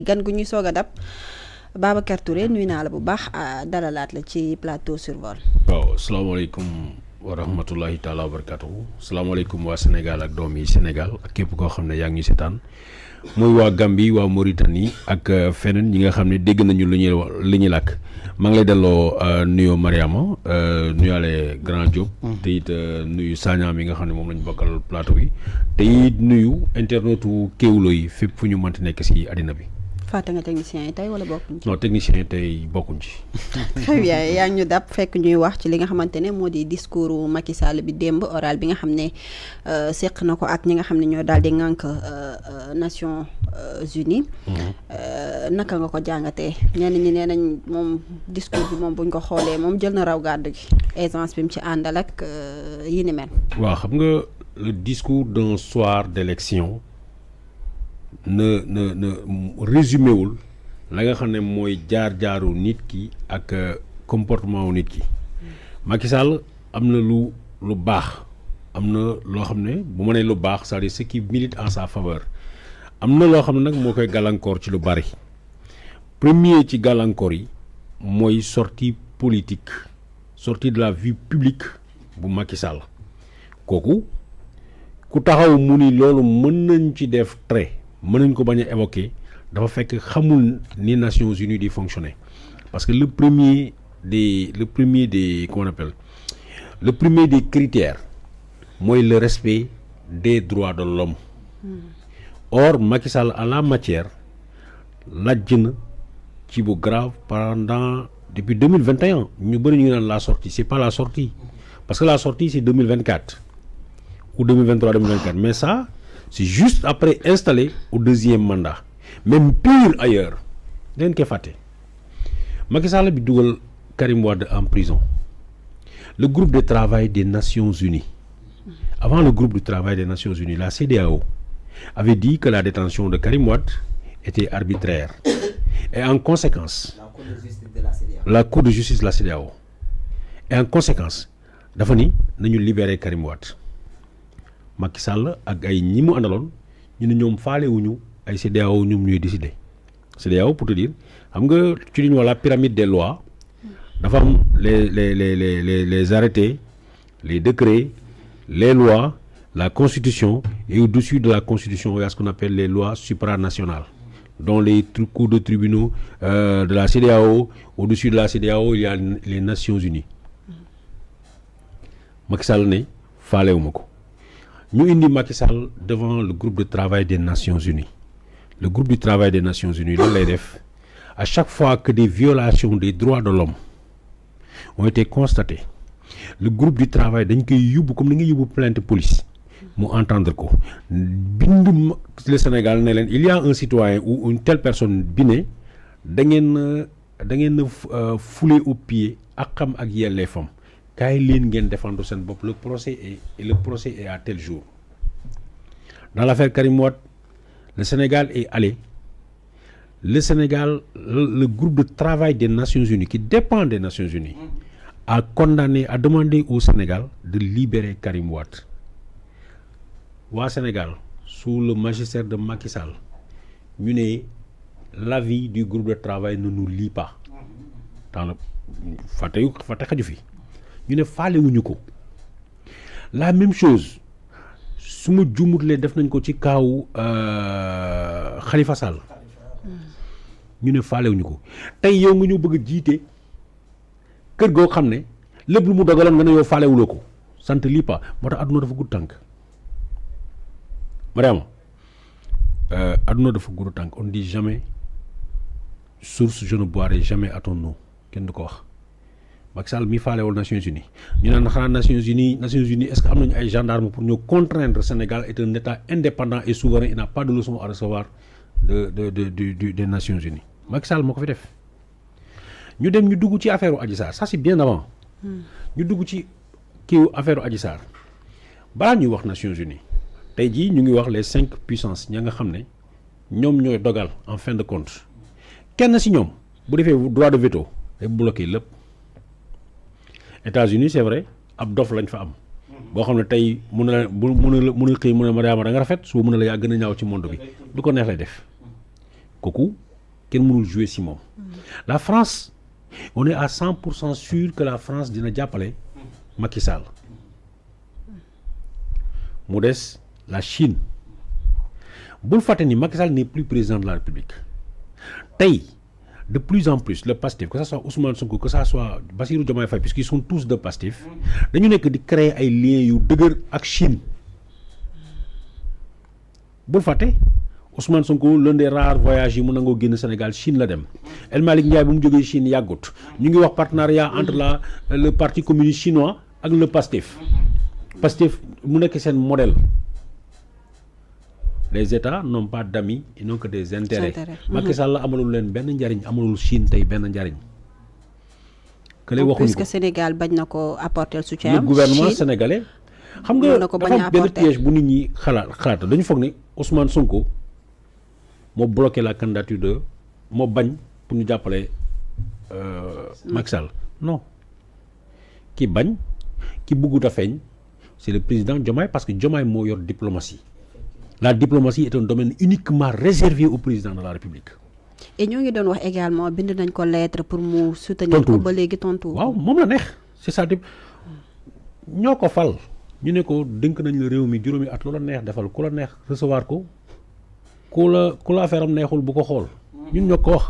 gan gu ñuy soog a dab Babacar Touré nuyu naa la bu baax dalalaat la ci plateau sur vol. waaw salaamaaleykum wa rahmatullahi taala wa barakatuhu salaamaaleykum waa Sénégal ak doom yi Sénégal ak képp koo xam ne yaa ngi ñu seetaan muy waa Gambie waa Mauritanie ak feneen ñi nga xam ne dégg nañu li ñuy làkk maa ngi lay delloo nuyoo Mariama nuyaale Grand Diop. te it nuyu Sagna mi nga xam ne moom lañu bokkal plateau bi te it nuyu internetu Kéwoulo yi fépp fu ñu mënti nekk si àddina bi. fàtte nga technicien yi tey wala bokkuñ ci. non technicien yi tey bokkuñ ci. très bien yaa ngi ñu dab fekk ñuy wax ci li nga xamante ne moo di discours Macky Sall bi démb oral bi nga xam ne seq na ko ak ñi nga xam ne ñoo daal di ŋànk Nations Unies. naka nga ko jàngatee ñenn ñi nee nañ moom discours bi moom buñ ko xoolee moom jël na raw gàddu gi aisance bi mu ci àndal ak yi ni mel. waaw xam nga le discours d'un soir d'élection ne résumé wul la nga xam ne mooy jaar-jaaru nit ki ak comportement wu nit ki. Macky Sall am na lu baax am na loo xam ne bu ma nee lu baax c'est-à-dire ce qui milite en sa faveur am na loo xam ne nag moo koy gàllankoor ci lu bari. Premier ci gàllankoor yi mooy sortie politique sortie de la vie publique bu Macky Sall kooku ku taxaw mu ni loolu mën nañ ci def trait mën nañ ko bañ a évoquer dafa fekk xamul ni Nations Unies di fonctionner parce que le premier des comment on appelle le premier des critères mooy le respect des droits de l'homme. Or Macky Sall en la matière lajj na ci bu grave depuis 2021 ñu bëri ñu ngi naan la sortie c'est pas la sortie parce que la sortie c'est 2024 ou 2023-2024 mais ça c'est juste après installé au deuxième mandat même pire ailleurs dañ koy fàtte Macky Sall bi dugal Karim Wade en prison le groupe de travail des Nations Unies avant le groupe de travail des Nations Unies la CEDEAO avait dit que la détention de Karim Wade était arbitraire et en conséquence la Cour de justice de la CEDEAO et en conséquence dafa ni nañu libérer Karim Wade Macky Sall ak ay ñi mu àndaloon ñu ne ñoom faalewuñu ay CEDEAO ñoom ñuy décider CEDEAO pour te dire xam nga ci li ñu wax la pyramide des lois dafa am les arrêtés les décrets les lois la constitution et au-dessus de la constitution il y a ce qu'on appelle les lois supranationales dont les cours de tribunaux de la CEDEAO au-dessus de la CEDEAO il y a les Nations Unies Macky Sall ne faalewuma ko ñu indi Macky Sall devant le groupe de travail des Nations Unies le groupe du travail des Nations Unies lan lay def à chaque fois que des violations des droits de l'homme ont été constatées le groupe du travail dañ koy yóbbu comme ni nga yóbbu plainte police mu entendre ko bind le Sénégal ne leen il y a un citoyen ou une telle personne bi ne da ngeen fouler au pied ak xam ak yelleefam kaay leen ngeen défendre seen bopp le procès est à tel jour dans l'affaire Karim Wade le Sénégal est allé le groupe de travail des Nations Unies qui dépend des Nations Unies a demandé au Sénégal de libérer Karim Wade waa Sénégal sous le magistère de Macky Sall ñu ne l'avis du groupe de travail ne nous lie pas dans le fàtte xaju fi ñu ne faalewuñu ko la même chose su ma juumutlee def nañ ko ci kaawu Khalifa Sall ñu ne faalewuñu ko tey yow nga ñu bëgg a jiite kër goo xam ne lépp lu mu dogaloon nga ne yow faalewuloo ko sant lii pas moo tax adduna dafa gudd tànk Mariama adduna dafa gudd tànk on dit jamais source je ne boirai jamais à ton eau kenn du ko wax Macky Sall mi faalewul Nations Unies ñu naan xanaa Nations Unies est-ce que am nañu ay gendarmes pour ñu contraindre Sénégal est un état indépendant et souverain il n'a pas de leçon à recevoir des Nations Unies Macky Sall moo ko fi def ñu dem ñu dugg ci affaire Adji Sarr ça c'est bien avant ñu dugg ci kiiw affaire Adji Sarr balaa ñuy wax Nations Unies tey jii ñu ngi wax les 5 puissances ña nga xam ne ñoom ñooy dogal en fin de compte kenn si ñoom bu defee droit de veto day bloqué lépp États-Unis c'est vrai ab dof lañ fa am boo xam ne tey mun na xëy mu ne Mariama da nga rafet suba mun na la yaa gën a ñaaw ci monde bi du ko neex lay def kooku kenn mënul jouer si moom. La France on est à 100% sûr que la France dina jàppale Macky Sall. mu des la Chine bul fàtte ni Macky Sall n'est plus président de la République tey de plus en plus le Pastef que ça soit Ousmane Sonko que ça soit Bassirou Diomaye Faye puisqu'ils sont tous de Pastef dañu nekk di créer ay liens yu dëgër ak Chine bul fàtte Ousmane Sonko l'un des rares voyages yi mu nangoo génn Sénégal Chine la dem El Malick Ndiaye bu mu jógee Chine yàggut ñu ngi wax partenariat entre le parti communiste chinois ak le Pastef mu nekk seen modèle. Les États n'ont pas d'amis, ils n'ont que des intérêts. Macky Sall amalul leen benn njariñ amalul Chine tey benn njariñ. que lay waxuñu ko puisque Sénégal bañ na ko apporter le soutien. le gouvernement sénégalais. xam nga dafa am benn piège bu nit ñi xalaat dañu foog ne Ousmane Sonko moo bloqué la candidature moo bañ pour ñu jàppale Macky Sall non ki bañ ki bëggut a feeñ c'est le président Diomaye parce que Diomaye moo yor diplomatie. La diplomatie est un domaine uniquement réservé au président de la République. et ñoo ngi doon wax également bind nañ ko lettre pour mu soutenir ko ba léegi tontu. waaw moom la neex c'est ça ñoo ko fal ñu ne ko dénk nañ la réew mi juróomi at lu la neex defal ku la neex recevoir ko ku la affaire am neexul bu ko xool ñun ñoo ko wax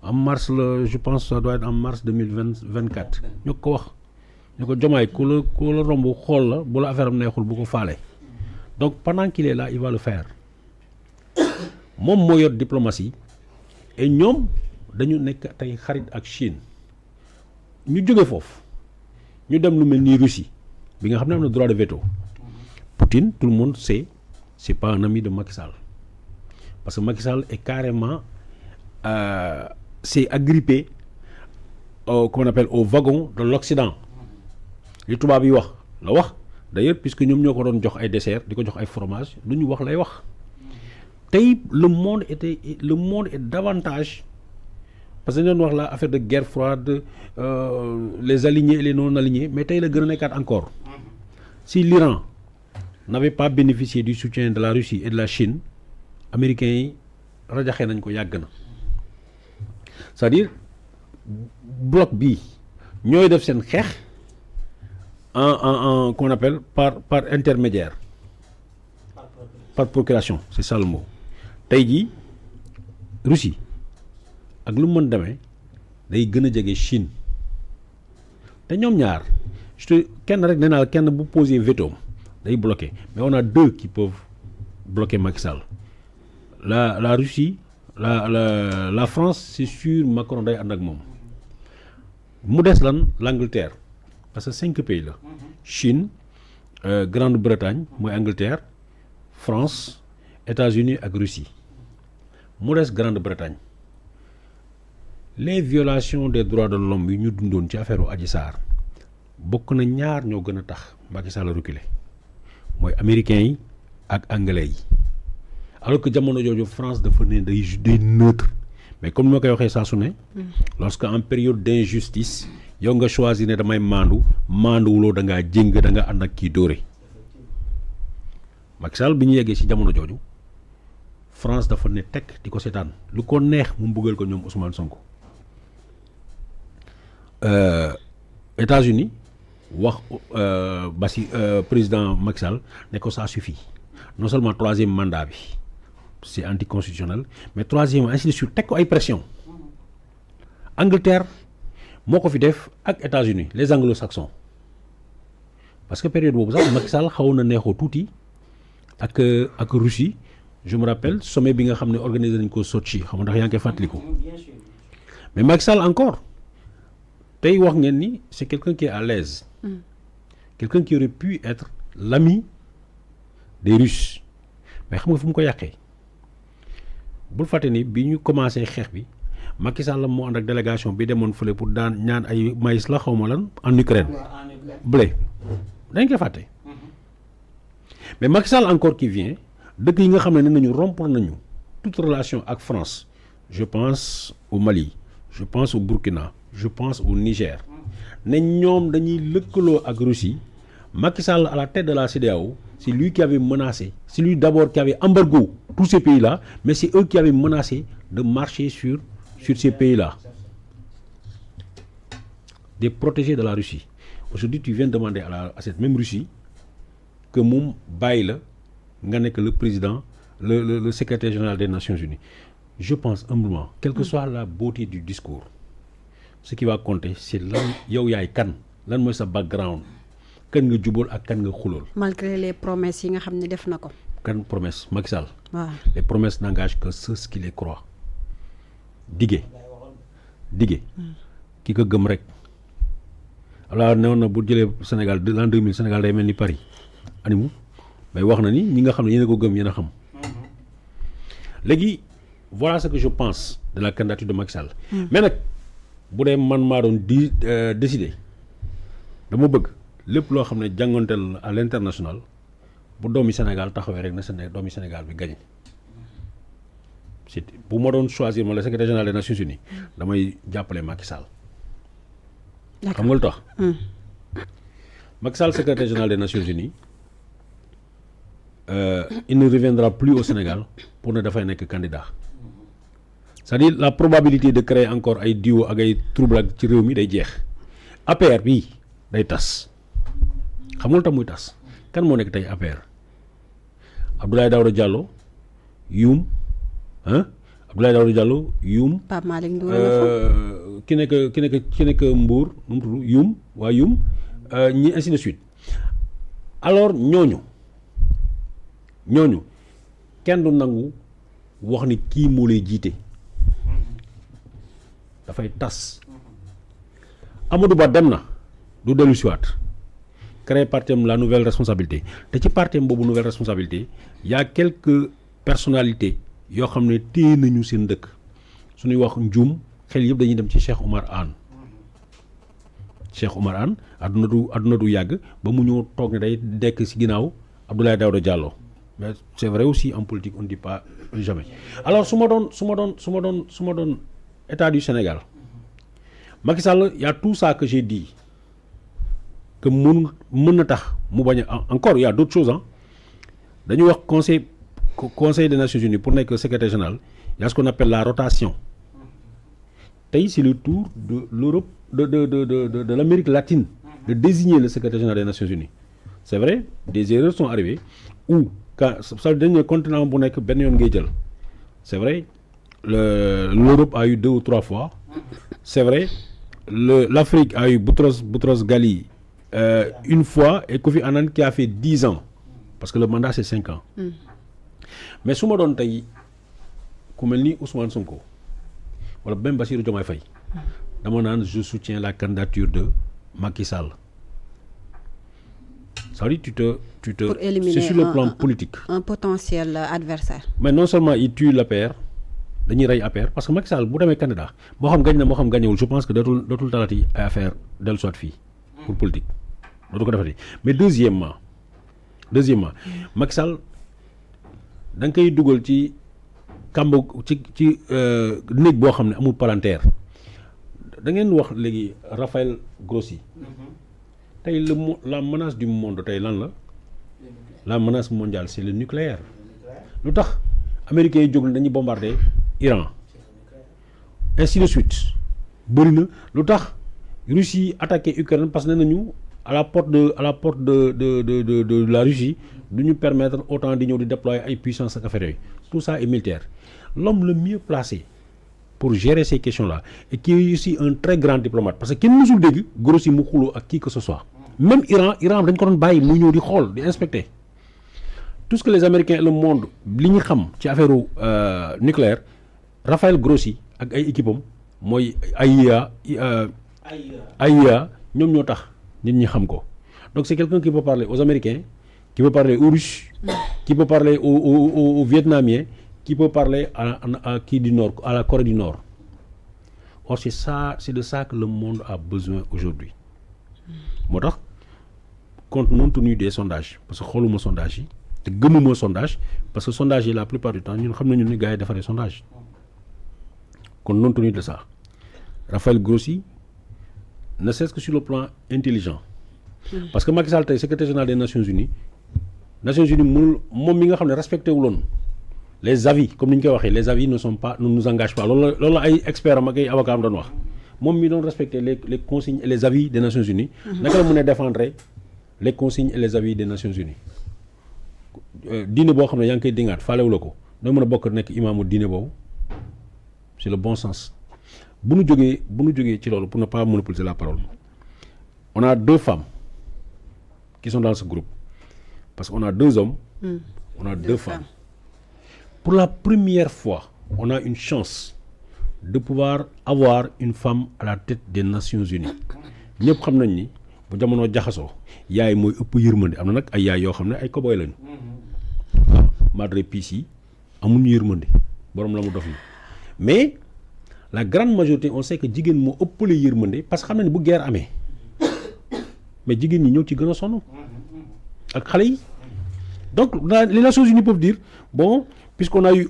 en mars la je pense ça doit être en mars 2024 ñoo ko wax ñu ko Diomaye ku la romb xool la bu la affaire am neexul bu ko faale. Donc pendant qu'il est là il va le faire moom moo yor diplomatie et ñoom dañu nekk tey xarit ak Chine ñu jóge foofu ñu dem lu mel ni Russie bi nga xam ne am na droit de veto Poutine tout le monde sait c'est pas un ami de Macky Sall parce que Macky Sall est carrément c'est agrippé comment on appelle au wagon de l'Occident li tubaab yi wax la wax. D'ailleurs puisque ñoom ñoo ko doon jox ay dessert di ko jox ay fromage lu ñu wax lay wax tey le monde est davantage parce que dañu doon wax la affaire de guerre froide les alignés et les non alignés mais tey la gën a nekkaat encore si l'Iran n'avait pas bénéficié du soutien de la Russie et de la Chine américains yi rajaxee nañ ko yàgg na c'est-à-dire bloc bii ñooy def seen xeex en qu'on appelle par intermédiaire par procuration c'est ça le mot tey jii Russie ak lu mu mën demee day gën a jege Chine te ñoom ñaar kenn rek nee naa kenn bu poser veto day bloqué mais on a deux qui peuvent bloquer Macky Sall la Russie la France c'est sûr Macron day ànd ak moom mu des lan l'Angleterre parce que 5 pays la Chine Grande-Bretagne mooy Angleterre France États-Unis ak Russie mu des Grande-Bretagne les violations des droits de l'homme yi ñu dundoon ci affaire Adji Sarr bokk na ñaar ñoo gën a tax Macky Sall reculé mooy américains yi ak anglais yi alors que jamono jooju France dafa ne day neutre mais comme ni ma koy waxee saa su ne lorsque en période d'injustice yow nga choisir ne damay maanduwuloo da ngaa jéng da nga ànd ak kii dóore Macky Sall bi ñu yeggee ci jamono jooju France dafa ne tekk di ko seetaan lu ko neex mu bëggal ko ñoom Ousmane Sonko États-Unis wax président Macky Sall ne ko ça suffit non seulement troisième mandat bi c'est anticonstitutionnel mais troisième ainsi de suite teg ko ay pression Angleterre moo ko fi def ak États-Unis les anglo-saxons parce que période boobu sax Macky Sall xaw na neexoo tuuti ak Russie je me rappelle sommet bi nga xam ne organisé nañ ko Sotchi xam nga ndax yaa ngi koy fàttaliku mais Macky Sall encore tey wax ngeen ni c'est quelqu'un qui est à l'aise quelqu'un qui aurait pu être l'ami des Russes mais xam nga fu mu ko yàqee bul fàtte ni bi ñu commencé xeex bi Macky Sall moo ànd ak délégation bi demoon fële pour daan ñaan ay maïs la xaw ma lan en Ukraine blé dañ koy fàtte mais Macky Sall encore qui vient dëkk yi nga xam ne nañu rompre nañu toute relation ak France je pense au Mali je pense au Burkina je pense au Niger ne ñoom dañuy lëkkaloo ak Russie Macky Sall à la tête de la CEDEAO c'est lui qui avait menacé c'est lui d'abord qui avait embargo tous ces pays-là mais c'est eux qui avaient menacé de marcher sur ces pays-là, des protégés de la Russie. Aujourd'hui, tu viens demander à cette même Russie que moom bàyyi la nga nekk le président le secrétaire général des Nations Unies. Je pense humblement, quelle que soit la beauté du discours, ce qui va compter c'est lan yow yaay kan lan mooy sa background, kan nga jubóol ak kan nga xulool. malgré les promesses yi nga xam ne def na ko. Kan promesse Macky Sall. waaw Les promesses n'engagent que ceux qui les croient. Dige ki ko gëm rek. alors newoon na bu jëlee Sénégal l'an 2000 Sénégal day mel ni Paris animu mais wax na ni ñi nga xam ne yéen a ko gëm yéen a xam. Léegi voilà ce que je pense de la candidature de Macky Sall. Mais nag bu dee man maa doon décider dama bëgg lépp loo xam ne jànganteel à l'international bu doomi Sénégal taxawee rek na doomi Sénégal bi gagné. bu ma doon choisir ma le secrétaire général des Nations Unies damay jàppale Macky Sall. xam nga lu tax. Macky Sall secrétaire général des Nations Unies il ne reviendra plus au Sénégal pour ne dafay nekk candidat. C'est-à-dire la probabilité de créer encore ay duo ak ay trouble ak ci réew mi day jeex. APR bii day tas xam nga lu tax muy tas kan moo nekk tey APR Abdoulaye Daouda Diallo Youm Abdoulaye Daouda Diallo Youm. Pape Malick Ndour la fa. ki nekk Mbour nu mu tudd Youm waa Youm ñi ainsi de suite. Alors ñooñu kenn du nangu wax ni kii moo lay jiite dafay tas. Amadou Ba dem na du dellu siwaat créer parti am la nouvelle responsabilité te ci parti am boobu nouvelle responsabilité y a quelques personnalités yoo xam ne téye nañu seen dëkk suñuy wax njuum xel yëpp dañuy dem ci Cheikh Oumar Anne. Cheikh Oumar Anne àdduna du yàgg ba mu ñëw toog ne day dekk ci ginnaaw Abdoulaye Daouda Diallo mais c'est vrai aussi en politique on ne dit pas jamais. Alors su ma doon état du Sénégal Macky Sall y a tout ça que j'ai dit que mën na tax mu bañ a encore y a d'autres choses dañuy wax conseil des Nations Unies pour nekk secrétaire général y a ce qu'on appelle la rotation. Tey c'est le tour de l'Europe de l'Amérique latine de désigner le secrétaire général des Nations Unies. C'est vrai des erreurs sont arrivées où quand ça dernier continent bu nekk benn yoon ngay jël c'est vrai l'Europe a eu 2 ou 3 fois. C'est vrai l'Afrique a eu Boutros Ghali une fois et Kofi Annan qui a fait 10 ans parce que le mandat c'est 5 ans. Mais su ma doon tey ku mel ni Ousmane Sonko wala même Bassirou Diomaye Faye dama naan je soutiens la candidature de Macky Sall. Ça veut dire tu te pour éliminer c'est sur le plan politique. Un potentiel adversaire. Mais non seulement il tue l'APR dañuy rey APR parce que Macky Sall bu demee candidat moo xam gañ na moo xam gañewul je pense que dootul talati ay affaire dellu soit fii pour politique dootu ko defati. Mais deuxièmement Macky Sall da nga koy dugal ci kàmb ci néeg boo xam ne amul palanteer da ngeen wax léegi Raphaël Grossi tey la menace du monde tey lan la menace mondiale c'est le nucléaire. Lu tax américains yi jóg na dañuy bombarder Iran ainsi de suite bëri na lu tax Russie attaqué Ukraine parce que nee nañu à la porte de la Russie du ñu permettre autant di ñëw di déployer ay puissances ak affaire yooyu tout ça est militaire. L'homme le mieux placé pour gérer ces questions-là et qui est aussi un très grand diplomate parce que kenn mësul dégg Grossi mu xuloo ak qui que ce soit. Même Iran dañ ko doon bàyyi muy ñëw di xool di inspecter tout ce que les Américains et le monde li ñu xam ci affaire nucléaire Raphaël Grossi ak ay équipe am mooy AIEA ñoom ñoo tax nit ñi xam ko. Donc c'est quelqu'un qui peut parler aux Américains, qui peut parler aux Russes, qui peut parler aux Vietnamiens, qui peut parler à qui du Nord, à la Corée du Nord. Or c'est de ça que le monde a besoin aujourd'hui. Moo tax compte non tenu des sondages parce que xooluma sondage yi te gëmuma sondage parce que sondage yi la plupart du temps ñun xam nañu ni gars yi defaree sondage compte non tenu de ça Raphaël Grossi ne serait-ce que sur le plan intelligent. Parce que Macky Sall tey secrétaire général des Nations Unies mënul moom mi nga xam ne respecté wuloon les avis comme ni ñu koy waxee les avis ne nous engagent pas loolu la ay experts am ak ay avocats am doon wax moom mi doon respecter les consignes et les avis des Nations Unies. naka la mën a défendre les consignes et les avis des Nations Unies. diine boo xam ne yaa ngi koy dingaat faalewu la ko doo mën a bokk nekk imaamu diine boobu c'est le bon sens bu nu jógee ci loolu pour ne pas monopoliser la parole on a 2 femmes qui sont dans ce groupe parce qu'on a 2 hommes on a 2 femmes. Pour la première fois on a une chance de pouvoir avoir une femme à la tête des Nations Unies ñëpp xam nañ ni bu jamono jaxasoo yaay mooy ëpp yërmande am na nag ay yaay yoo xam ne ay koboy lañu waaw madre piis yi amuñu yërmande borom la mu dof ni mais la grande majorité on sait que jigéen moo ëppale yërmande parce que xam na ni bu guerre amee mais jigéen ñi ñëw ci gën a sonn ak xale yi donc les Nations Unies peuvent dire bon puisqu'on a eu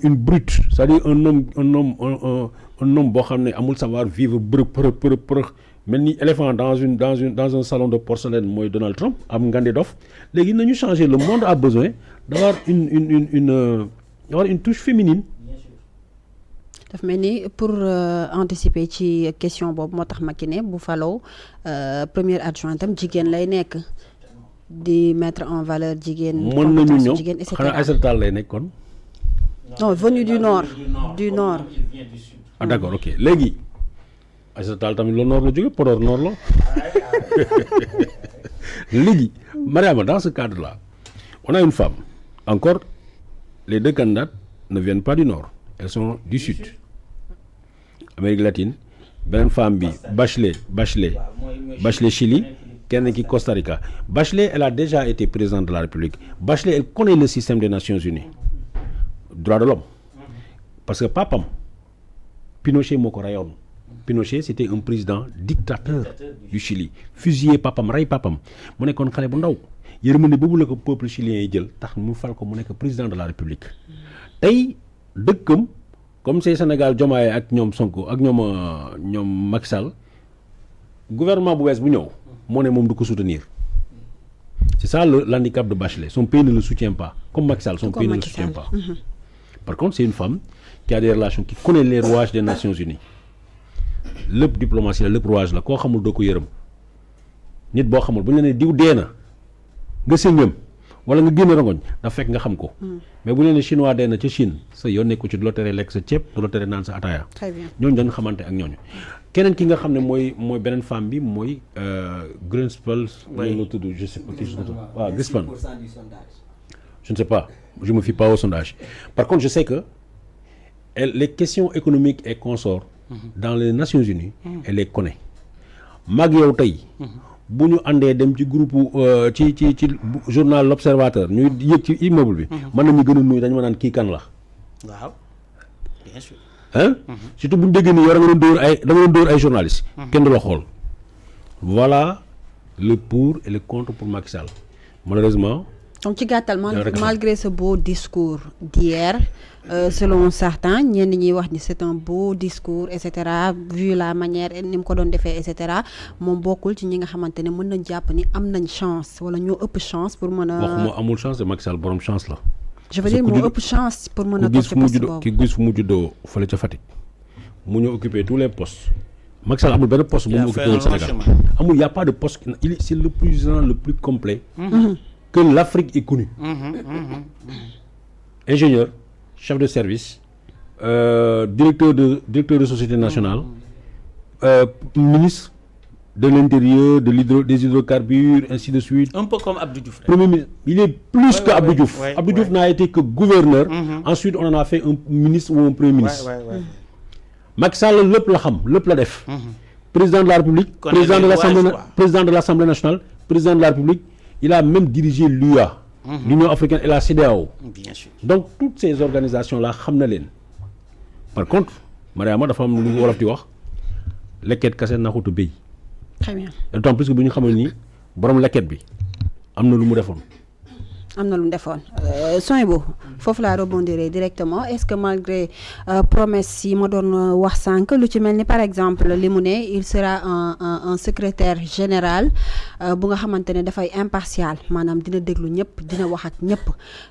une brute c'est-à-dire un homme boo xam ne amul savoir vivre bërëb mel ni éléphant dans un salon de porcelaine mooy Donald Trump am ngandi dof léegi nañu changer le monde a besoin d'avoir une touche féminine. daf mel ni pour anticiper ci question boobu moo tax Macky ne bu faloo première adjointe am jigéen lay nekk di mettre en valeur jigéen. mën nañu ñëw et cetera xanaa Aïssata Tall lay nekk kon. non venu du nord. Ah d'accord ok léegi Aïssata Tall tamit le nord la jóge Podor nord la léegi Mariama dans ce cadre là on a une femme encore les 2 candidates ne viennent pas du nord elles sont du sud Amérique latine beneen femme bi Bachelet Chili kenn ki Costa Rica Bachelet elle a déjà été présidente de la République Bachelet elle connaît le système des Nations Unies droits de l'homme parce que papam Pinochet moo ko rayoon Pinochet c'était un président dictateur du Chili fusillé papam rey papam mu nekkoon xale bu ndaw yërmande boobu la ko peuple chilien yi jël tax mu fal ko mu nekk président de la République tey dëkkam comme c'est Sénégal Diomaye ak ñoom Sonko ak ñoom Macky Sall gouvernement bu bees bu ñëw moo ne moom du ko soutenir c'est ça l'handicap de Bachelet son pays ne le soutient pas comme Macky Sall son pays ne le soutient pas par contre c'est une femme qui a des relations qui connaît les rouages des Nations Unies lépp diplomatie la lépp rouage la koo xamul doo ko yërëm nit boo xamul bu ñu la nee diw dee na nga sëngam wala nga génn rongoñ dafa fekk nga xam ko mais bu ñu la nee chinois dee na ca Chine sa yoon nekku ci du la tere lekk sa ceeb du la tere naan sa ataaya. Très bien. ñooñu dañu xamante ak ñooñu keneen ki nga xam ne mooy beneen femme bi mooy Greenspun la tudd je sais pas qui waaw Greenspun je ne sais pas je me fie pas au sondage par contre je sais que les questions économiques et consorts dans les Nations Unies elle les connaît mag yow tey bu ñu àndee dem ci groupe ci journal L'Observateur ñuy yëg ci immeuble bi mën nañu gën a nuyu dañu ma naan kii kan la waaw bien sûr hein surtout bu ñu déggee ni yow da nga doon dóor ay journalistes kenn du la xool voilà le pour et le contre pour Macky Sall malheureusement. donc ci gàttal malgré ce beau discours d'hier selon certains ñenn ñiy wax ni c'est un beau discours et cetera vu la manière ni mu ko doon defee et cetera moom bokkul ci ñi nga xamante ne mën nañ jàpp ni am nañ chance wala ñoo ëpp chance pour mën a. wax moo amul chance de Macky Sall borom chance la. je veux dire moo ëpp chance pour mën a toog ci poste boobu ki gis fu mu juddoo fële ca Fatick mu ñëw occuper tous les postes Macky Sall amul benn poste bu mu occupé woon Sénégal amul y a pas de poste c'est le président le plus complet que l'Afrique ait connu. Ingénieur, chef de service, directeur de société nationale, ministre de l'Intérieur, des hydrocarbures, ainsi de suite. Un peu comme Abdou Diouf. Premier ministre, il est plus que Abdou Diouf. Abdou Diouf n'a été que gouverneur. Ensuite, on en a fait un ministre ou un premier ministre. Macky Sall lépp la xam lépp la def. Président de la République, président de l'Assemblée nationale, président de la République. Il a même dirigé l'UA, l'Union africaine et la CEDEAO. Bien sûr. Donc toutes ces organisations-là xam na leen. Par contre Mariama dafa am lu wolof di wax lekket kase naxutu béy. Très bien. D'autant plus que bu ñu xamal ni borom lekket bi am na lu mu defoon. Sohaibou foofu laa rebondir directement est-ce que malgré promesse yi ma doon wax sànq lu ci mel ni par exemple li mu ne il sera un secrétaire général bu nga xamante ne dafay impartial maanaam dina déglu ñëpp dina wax ak ñëpp